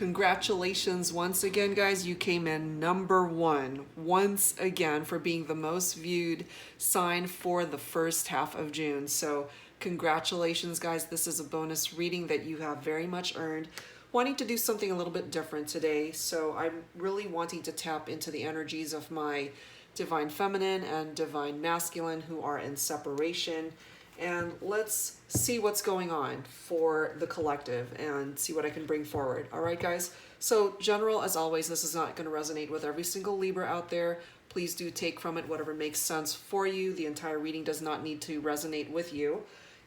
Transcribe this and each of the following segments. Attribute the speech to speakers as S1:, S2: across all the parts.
S1: Congratulations once again, guys. You came in #1 once again for being the most viewed sign for the first half of June. So congratulations, guys. This is a bonus reading that you have very much earned. Wanting to do something a little bit different today. So I'm really wanting to tap into the energies of my divine feminine and divine masculine who are in separation. And let's see what's going on for the collective and see what I can bring forward. All right, guys? So general, as always, this is not going to resonate with every single Libra out there. Please do take from it whatever makes sense for you. The entire reading does not need to resonate with you.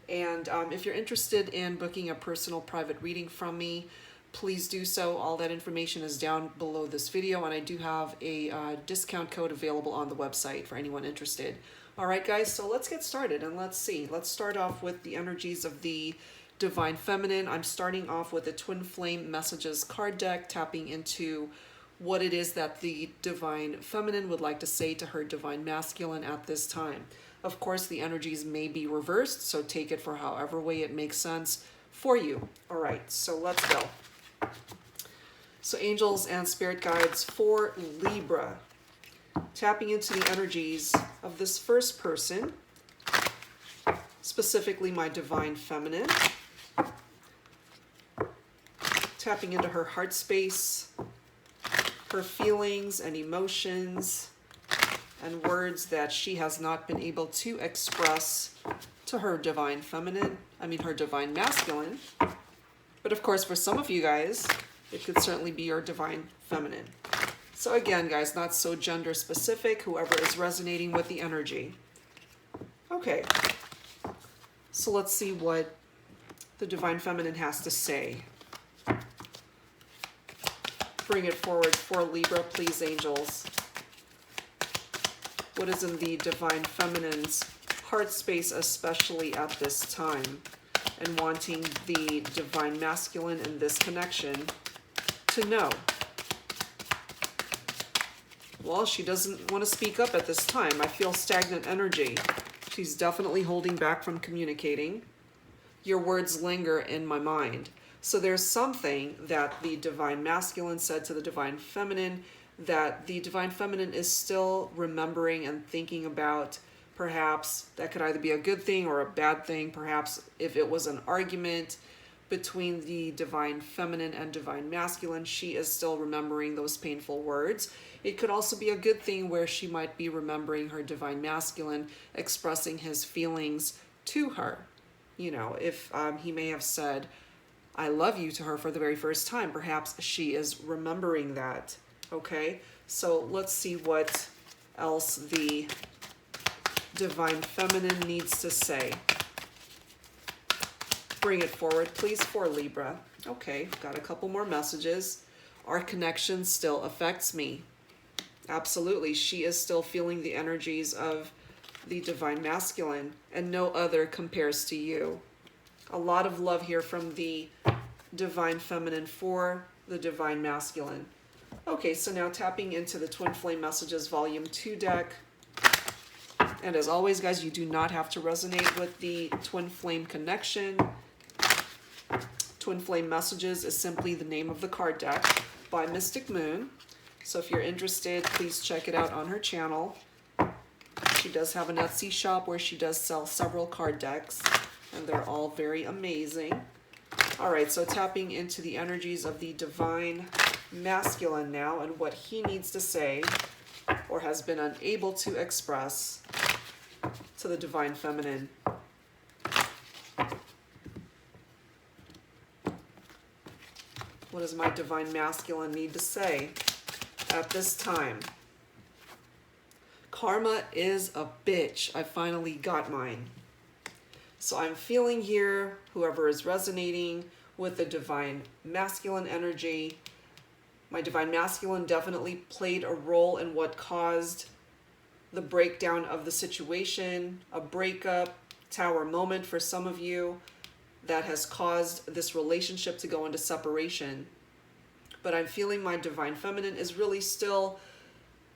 S1: And if you're interested in booking a personal private reading from me, please do so. All that information is down below this video, and I do have a discount code available on the website for anyone interested. All right, guys, so let's get started and let's see. Let's start off with the energies of the divine feminine. I'm starting off with the Twin Flame Messages card deck, tapping into what it is that the divine feminine would like to say to her divine masculine at this time. Of course, the energies may be reversed, so take it for however way it makes sense for you. All right, so let's go. So angels and spirit guides for Libra. Tapping into the energies of this first person, specifically my divine feminine. Tapping into her heart space, her feelings and emotions, and words that she has not been able to express to her divine feminine, her divine masculine. But of course, for some of you guys, it could certainly be your divine feminine. So again, guys, not so gender specific, whoever is resonating with the energy. Okay, so let's see what the divine feminine has to say. Bring it forward for Libra, please, angels. What is in the divine feminine's heart space, especially at this time, and wanting the divine masculine in this connection to know? Well, she doesn't want to speak up at this time. I feel stagnant energy. She's definitely holding back from communicating. Your words linger in my mind. So there's something that the divine masculine said to the divine feminine that the divine feminine is still remembering and thinking about. Perhaps that could either be a good thing or a bad thing. Perhaps if it was an argument between the divine feminine and divine masculine, she is still remembering those painful words. It could also be a good thing where she might be remembering her divine masculine expressing his feelings to her. You know, if he may have said, I love you to her for the very first time, perhaps she is remembering that. Okay, so let's see what else the divine feminine needs to say. Bring it forward, please, for Libra. Okay, got a couple more messages. Our connection still affects me. Absolutely, she is still feeling the energies of the divine masculine, and no other compares to you. A lot of love here from the divine feminine for the divine masculine. Okay, so now tapping into the Twin Flame Messages Volume 2 deck. And as always, guys, you do not have to resonate with the Twin Flame connection. Twin Flame Messages is simply the name of the card deck by Mystic Moon. So if you're interested, please check it out on her channel. She does have an Etsy shop where she does sell several card decks, and they're all very amazing. All right, so tapping into the energies of the divine masculine now and what he needs to say or has been unable to express to the divine feminine. What does my divine masculine need to say at this time? Karma is a bitch. I finally got mine. So I'm feeling here, whoever is resonating with the divine masculine energy, my divine masculine definitely played a role in what caused the breakdown of the situation, a breakup, tower moment for some of you that has caused this relationship to go into separation. But I'm feeling my divine feminine is really still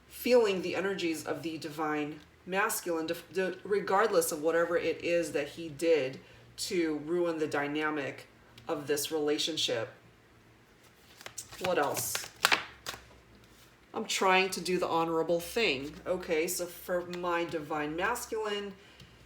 S1: feeling the energies of the divine masculine, regardless of whatever it is that he did to ruin the dynamic of this relationship. What else? I'm trying to do the honorable thing. Okay, so for my divine masculine,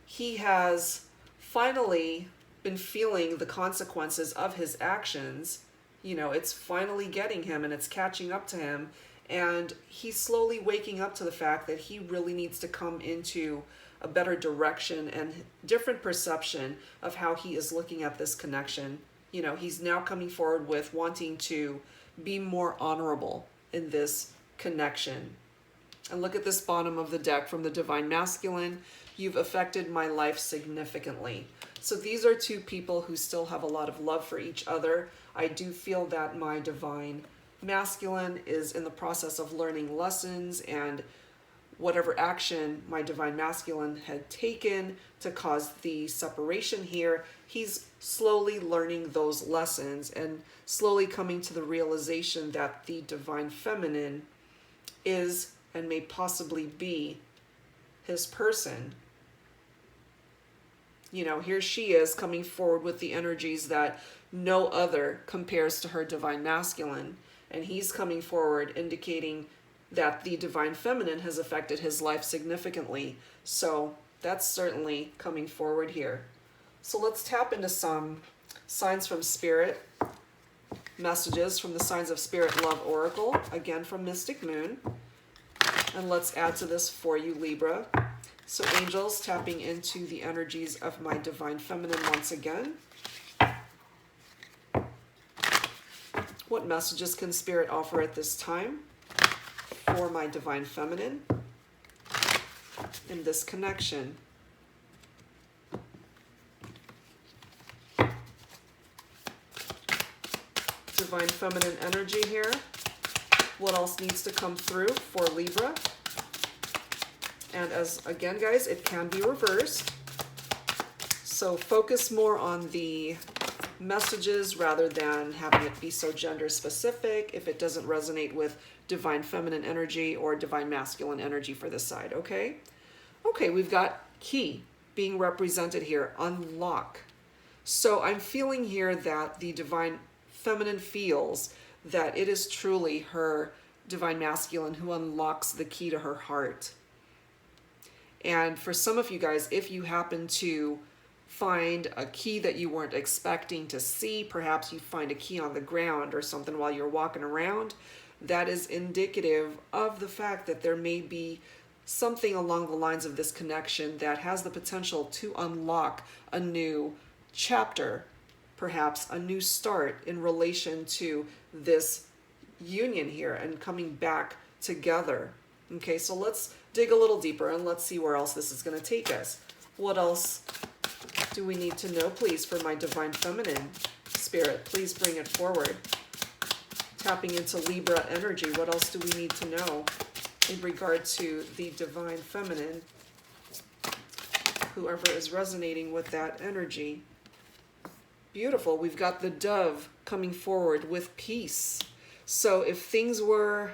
S1: he has finally been feeling the consequences of his actions. You know, it's finally getting him and it's catching up to him. And he's slowly waking up to the fact that he really needs to come into a better direction and different perception of how he is looking at this connection. You know, he's now coming forward with wanting to be more honorable in this connection. And look at this bottom of the deck from the divine masculine. You've affected my life significantly. So these are two people who still have a lot of love for each other. I do feel that my divine masculine is in the process of learning lessons, and whatever action my divine masculine had taken to cause the separation here, he's slowly learning those lessons and slowly coming to the realization that the divine feminine is and may possibly be his person. You know, here she is coming forward with the energies that no other compares to her divine masculine. And he's coming forward indicating that the divine feminine has affected his life significantly. So that's certainly coming forward here. So let's tap into some signs from Spirit, messages from the Signs of Spirit Love Oracle, again from Mystic Moon. And let's add to this for you, Libra. So angels tapping into the energies of my divine feminine once again. What messages can Spirit offer at this time for my divine feminine in this connection? Divine feminine energy here. What else needs to come through for Libra? And as again, guys, it can be reversed. So focus more on the messages rather than having it be so gender specific if it doesn't resonate with divine feminine energy or divine masculine energy for this side, okay? Okay, we've got key being represented here, unlock. So I'm feeling here that the divine feminine feels that it is truly her divine masculine who unlocks the key to her heart. And for some of you guys, if you happen to find a key that you weren't expecting to see, perhaps you find a key on the ground or something while you're walking around, that is indicative of the fact that there may be something along the lines of this connection that has the potential to unlock a new chapter, perhaps a new start in relation to this union here and coming back together. Okay, so let's dig a little deeper and let's see where else this is going to take us. What else do we need to know, please, for my divine feminine? Spirit, please bring it forward. Tapping into Libra energy, what else do we need to know in regard to the divine feminine? Whoever is resonating with that energy. Beautiful. We've got the dove coming forward with peace. So if things were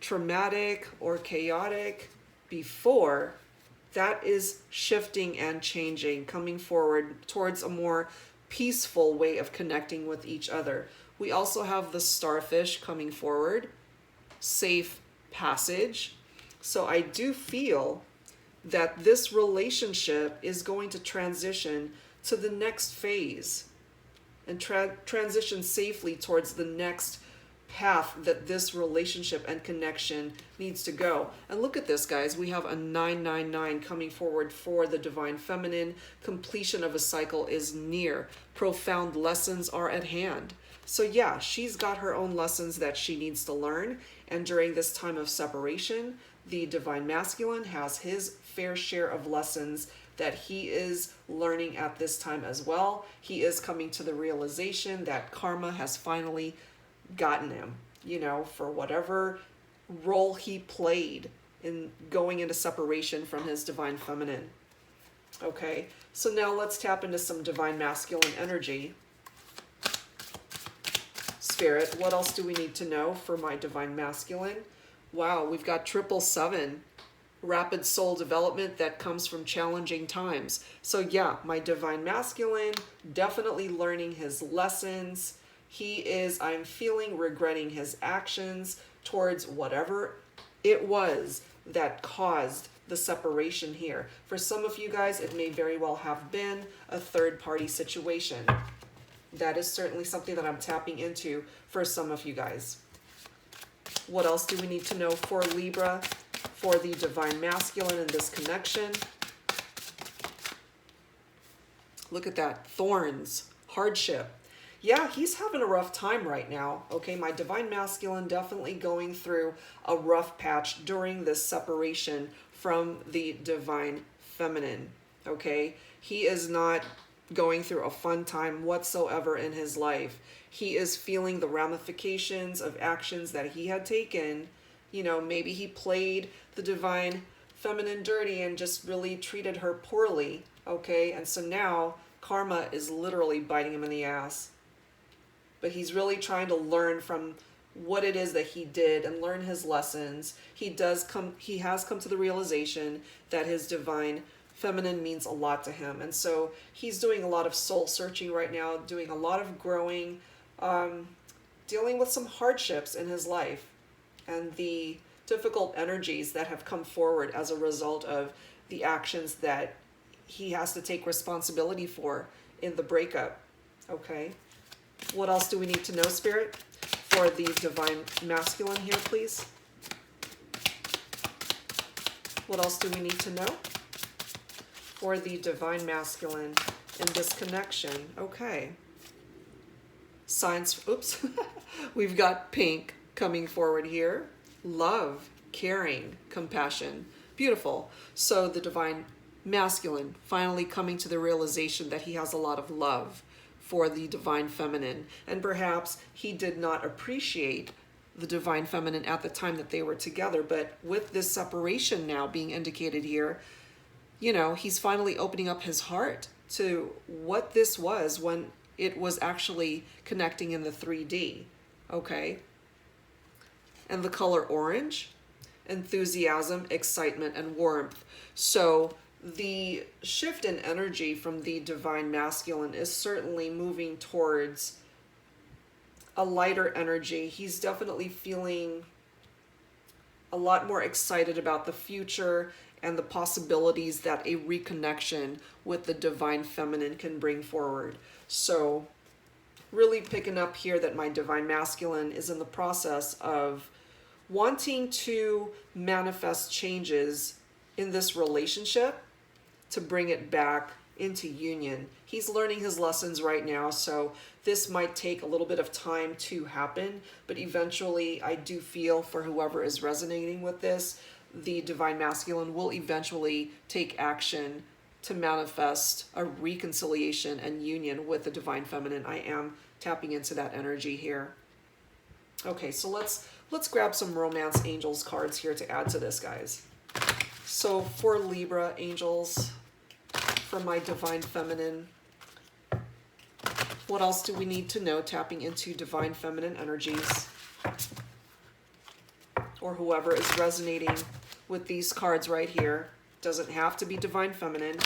S1: traumatic or chaotic before, that is shifting and changing, coming forward towards a more peaceful way of connecting with each other. We also have the starfish coming forward, safe passage. So I do feel that this relationship is going to transition to the next phase and transition safely towards the next path that this relationship and connection needs to go. And look at this, guys. We have a 999 coming forward for the divine feminine. Completion of a cycle is near. Profound lessons are at hand. So yeah, she's got her own lessons that she needs to learn. And during this time of separation, the divine masculine has his fair share of lessons that he is learning at this time as well. He is coming to the realization that karma has finally gotten him, you know, for whatever role he played in going into separation from his divine feminine. Okay, so now let's tap into some divine masculine energy. Spirit, what else do we need to know for my divine masculine? Wow, we've got 777, rapid soul development that comes from challenging times. So yeah, my divine masculine, definitely learning his lessons, I'm feeling, regretting his actions towards whatever it was that caused the separation here. For some of you guys, it may very well have been a third-party situation. That is certainly something that I'm tapping into for some of you guys. What else do we need to know for Libra, for the divine masculine in this connection? Look at that. Thorns, hardship. Yeah, he's having a rough time right now. Okay, my divine masculine definitely going through a rough patch during this separation from the divine feminine. Okay, he is not going through a fun time whatsoever in his life. He is feeling the ramifications of actions that he had taken. You know, maybe he played the divine feminine dirty and just really treated her poorly. Okay, and so now karma is literally biting him in the ass. But he's really trying to learn from what it is that he did and learn his lessons. He has come to the realization that his divine feminine means a lot to him. And so he's doing a lot of soul searching right now, doing a lot of growing, dealing with some hardships in his life and the difficult energies that have come forward as a result of the actions that he has to take responsibility for in the breakup. Okay. What else do we need to know, Spirit, for the divine masculine here, please? What else do we need to know for the divine masculine in this connection? Okay. Signs, oops. We've got pink coming forward here. Love, caring, compassion. Beautiful. So the divine masculine finally coming to the realization that he has a lot of love for the divine feminine, and perhaps he did not appreciate the divine feminine at the time that they were together, but with this separation now being indicated here, you know, he's finally opening up his heart to what this was when it was actually connecting in the 3D. Okay, and the color orange, enthusiasm, excitement, and warmth. So the shift in energy from the divine masculine is certainly moving towards a lighter energy. He's definitely feeling a lot more excited about the future and the possibilities that a reconnection with the divine feminine can bring forward. So really picking up here that my divine masculine is in the process of wanting to manifest changes in this relationship to bring it back into union. He's learning his lessons right now, so this might take a little bit of time to happen, but eventually I do feel for whoever is resonating with this, the divine masculine will eventually take action to manifest a reconciliation and union with the divine feminine. I am tapping into that energy here. Okay, so let's grab some romance angels cards here to add to this, guys. So for Libra angels, for my divine feminine, what else do we need to know tapping into divine feminine energies? Or whoever is resonating with these cards right here. Doesn't have to be divine feminine.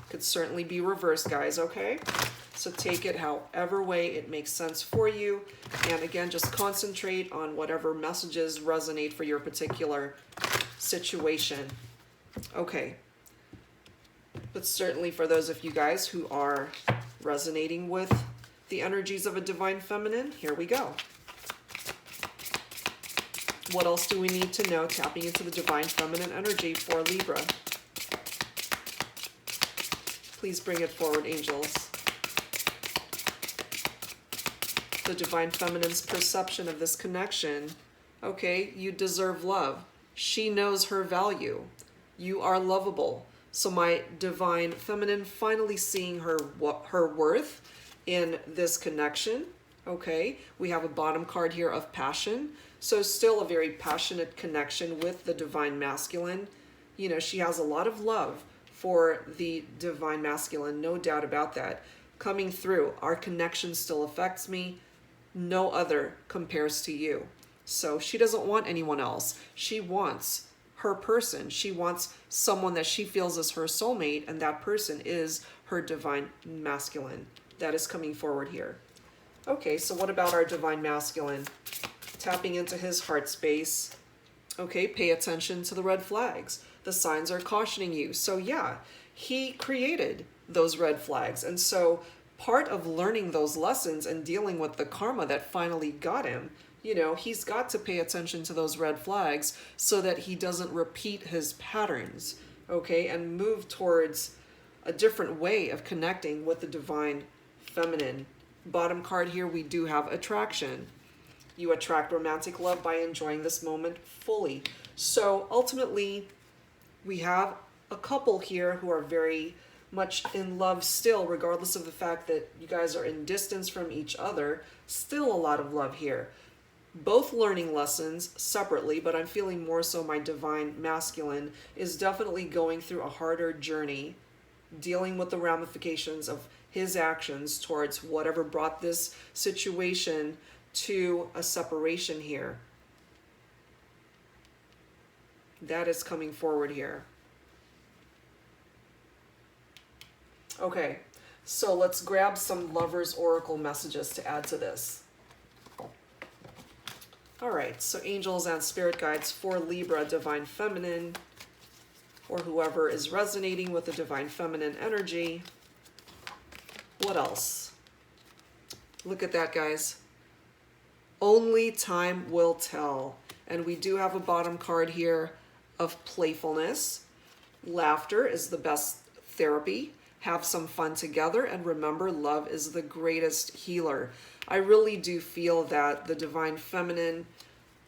S1: Could certainly be reversed, guys, okay? So take it however way it makes sense for you. And again, just concentrate on whatever messages resonate for your particular situation. Okay. But certainly for those of you guys who are resonating with the energies of a divine feminine, here we go. What else do we need to know tapping into the divine feminine energy for Libra? Please bring it forward, angels. The divine feminine's perception of this connection. Okay, you deserve love. She knows her value. You are lovable. So my divine feminine finally seeing her worth in this connection. Okay, we have a bottom card here of passion. So still a very passionate connection with the divine masculine. You know, she has a lot of love for the divine masculine, no doubt about that. Coming through, our connection still affects me. No other compares to you. So she doesn't want anyone else. She wants her person. She wants someone that she feels is her soulmate, and that person is her divine masculine. That is coming forward here. Okay, so what about our divine masculine? Tapping into his heart space. Okay, pay attention to the red flags. The signs are cautioning you. So yeah, he created those red flags. And so part of learning those lessons and dealing with the karma that finally got him, you know, he's got to pay attention to those red flags so that he doesn't repeat his patterns, okay, and move towards a different way of connecting with the divine feminine. Bottom card here, we do have attraction. You attract romantic love by enjoying this moment fully. So ultimately, we have a couple here who are very much in love still, regardless of the fact that you guys are in distance from each other. Still a lot of love here. Both learning lessons separately, but I'm feeling more so my divine masculine is definitely going through a harder journey, dealing with the ramifications of his actions towards whatever brought this situation to a separation here. That is coming forward here. Okay, so let's grab some Lovers Oracle messages to add to this. All right, so angels and spirit guides for Libra, divine feminine, or whoever is resonating with the divine feminine energy. What else? Look at that, guys. Only time will tell. And we do have a bottom card here of playfulness. Laughter is the best therapy. Have some fun together, and remember, love is the greatest healer. I really do feel that the divine feminine,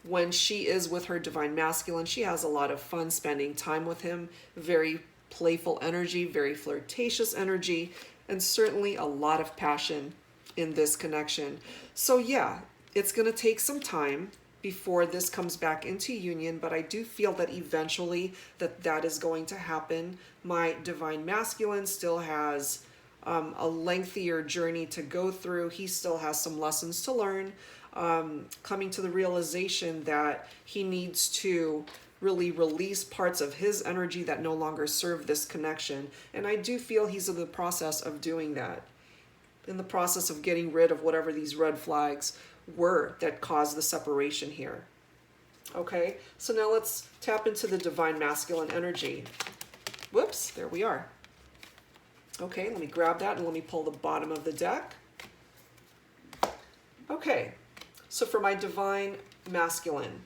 S1: when she is with her divine masculine, she has a lot of fun spending time with him. Very playful energy, very flirtatious energy, and certainly a lot of passion in this connection. So yeah, it's going to take some time before this comes back into union, but I do feel that eventually that is going to happen. My divine masculine still has a lengthier journey to go through. He still has some lessons to learn, coming to the realization that he needs to really release parts of his energy that no longer serve this connection. And I do feel he's in the process of doing that, in the process of getting rid of whatever these red flags were that caused the separation here. Okay, so now let's tap into the divine masculine energy. Whoops, there we are. Okay, let me grab that and let me pull the bottom of the deck. Okay, so for my divine masculine,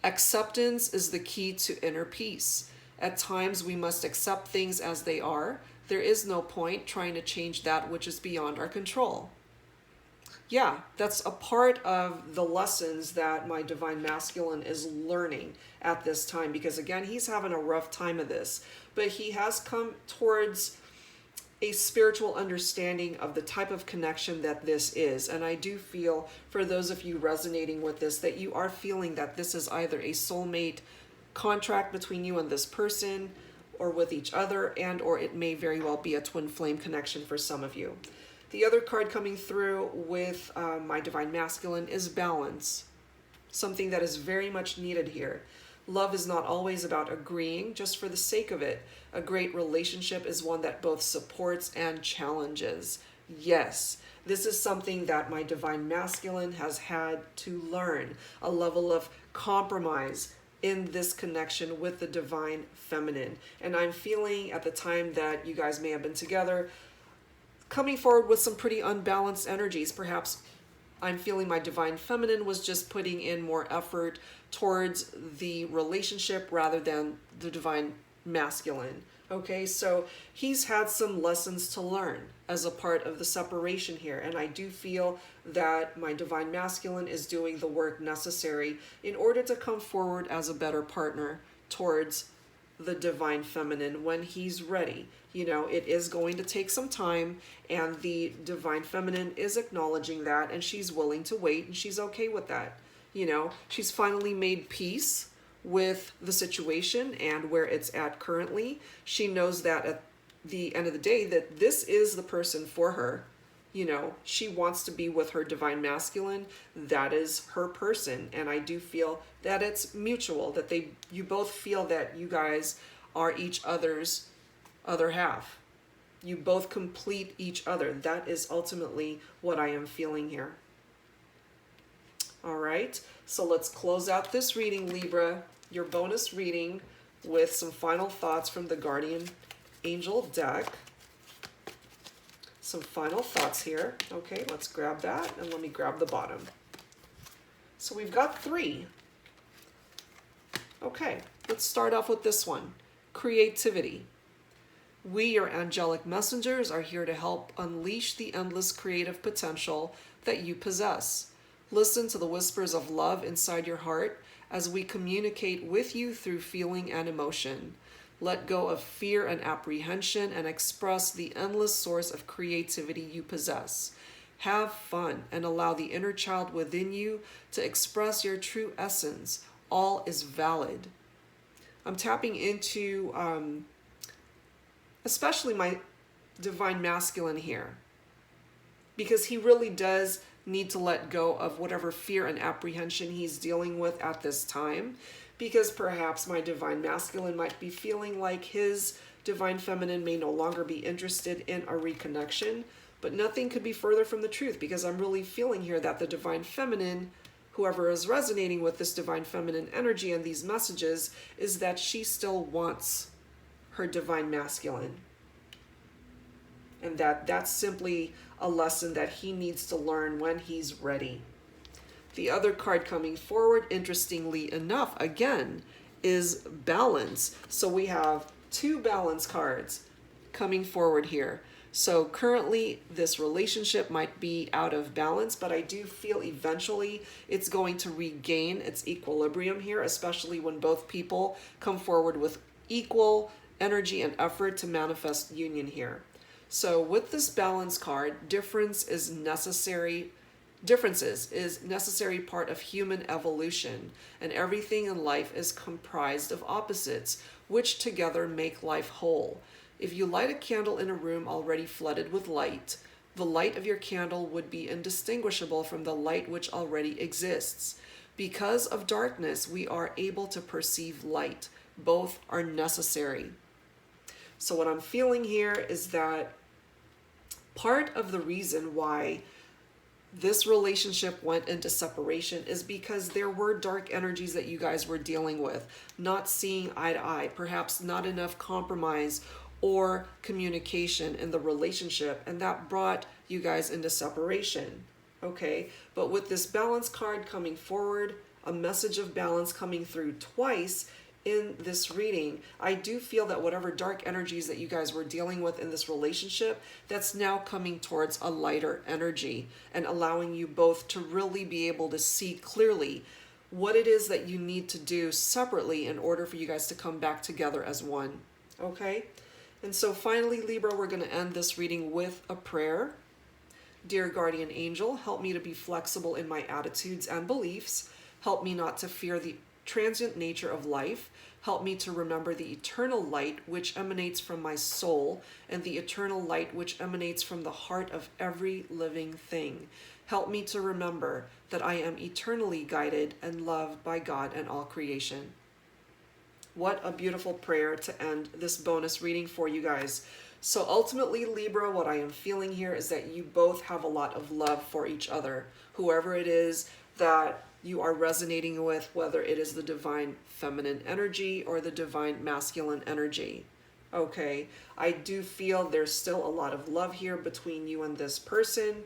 S1: acceptance is the key to inner peace. At times we must accept things as they are. There is no point trying to change that which is beyond our control. Yeah, that's a part of the lessons that my divine masculine is learning at this time, because again, he's having a rough time of this, but he has come towards a spiritual understanding of the type of connection that this is. And I do feel, for those of you resonating with this, that you are feeling that this is either a soulmate contract between you and this person, or with each other, and or it may very well be a twin flame connection for some of you. The other card coming through with my divine masculine is balance, something that is very much needed here. Love is not always about agreeing just for the sake of it. A great relationship is one that both supports and challenges. Yes, this is something that my divine masculine has had to learn, a level of compromise in this connection with the divine feminine. And I'm feeling at the time that you guys may have been together, coming forward with some pretty unbalanced energies. Perhaps I'm feeling my divine feminine was just putting in more effort towards the relationship rather than the divine masculine. Okay, so he's had some lessons to learn as a part of the separation here. And I do feel that my divine masculine is doing the work necessary in order to come forward as a better partner towards the divine feminine when he's ready. You know, it is going to take some time, and the divine feminine is acknowledging that, and she's willing to wait, and she's okay with that. You know, she's finally made peace with the situation and where it's at currently. She knows that at the end of the day that this is the person for her. You know, she wants to be with her divine masculine. That is her person. And I do feel that it's mutual, that you both feel that you guys are each other's other half. You both complete each other. That is ultimately what I am feeling here. All right, so let's close out this reading, Libra, your bonus reading, with some final thoughts from the Guardian Angel deck. Some final thoughts here. Okay, let's grab that, and let me grab the bottom. So we've got 3. Okay, let's start off with this one. Creativity. We, your angelic messengers, are here to help unleash the endless creative potential that you possess. Listen to the whispers of love inside your heart as we communicate with you through feeling and emotion. Let go of fear and apprehension and express the endless source of creativity you possess. Have fun and allow the inner child within you to express your true essence. All is valid. I'm tapping into especially my divine masculine here, because he really does need to let go of whatever fear and apprehension he's dealing with at this time, because perhaps my divine masculine might be feeling like his divine feminine may no longer be interested in a reconnection, but nothing could be further from the truth, because I'm really feeling here that the divine feminine, whoever is resonating with this divine feminine energy and these messages, is that she still wants her divine masculine. And that's simply a lesson that he needs to learn when he's ready. The other card coming forward, interestingly enough, again, is balance. So we have 2 balance cards coming forward here. So currently this relationship might be out of balance, but I do feel eventually it's going to regain its equilibrium here, especially when both people come forward with equal energy and effort to manifest union here. So with this balance card, differences is necessary part of human evolution, and everything in life is comprised of opposites, which together make life whole. If you light a candle in a room already flooded with light, the light of your candle would be indistinguishable from the light which already exists. Because of darkness, we are able to perceive light. Both are necessary. So what I'm feeling here is that part of the reason why this relationship went into separation is because there were dark energies that you guys were dealing with, not seeing eye to eye, perhaps not enough compromise or communication in the relationship, and that brought you guys into separation. Okay, but with this balance card coming forward, a message of balance coming through twice in this reading, I do feel that whatever dark energies that you guys were dealing with in this relationship, that's now coming towards a lighter energy and allowing you both to really be able to see clearly what it is that you need to do separately in order for you guys to come back together as one. Okay? And so finally, Libra, we're going to end this reading with a prayer. Dear guardian angel, help me to be flexible in my attitudes and beliefs. Help me not to fear the transient nature of life. Help me to remember the eternal light which emanates from my soul and the eternal light which emanates from the heart of every living thing. Help me to remember that I am eternally guided and loved by God and all creation. What a beautiful prayer to end this bonus reading for you guys. So ultimately, Libra, what I am feeling here is that you both have a lot of love for each other. Whoever it is that you are resonating with, whether it is the divine feminine energy or the divine masculine energy. Okay, I do feel there's still a lot of love here between you and this person.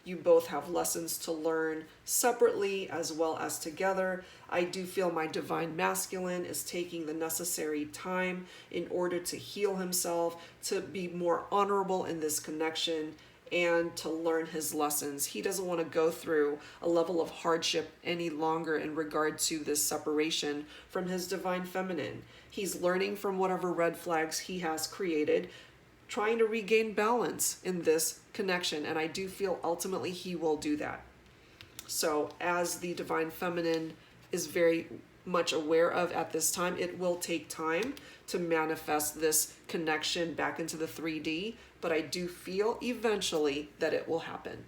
S1: You both have lessons to learn separately as well as together. I do feel my divine masculine is taking the necessary time in order to heal himself, to be more honorable in this connection, and to learn his lessons. He doesn't want to go through a level of hardship any longer in regard to this separation from his divine feminine. He's learning from whatever red flags he has created, trying to regain balance in this connection, and I do feel ultimately he will do that. So as the divine feminine is very much aware of at this time, it will take time to manifest this connection back into the 3D, but I do feel eventually that it will happen.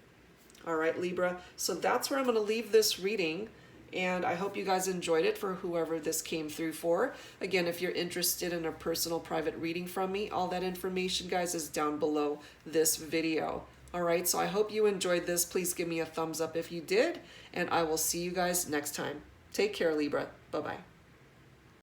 S1: All right, Libra, so that's where I'm going to leave this reading, And I hope you guys enjoyed it for whoever this came through for. Again, if you're interested in a personal private reading from me, all that information, guys, is down below this video. All right, so I hope you enjoyed this. Please give me a thumbs up if you did, and I will see you guys next time. Take care, Libra. Bye-bye.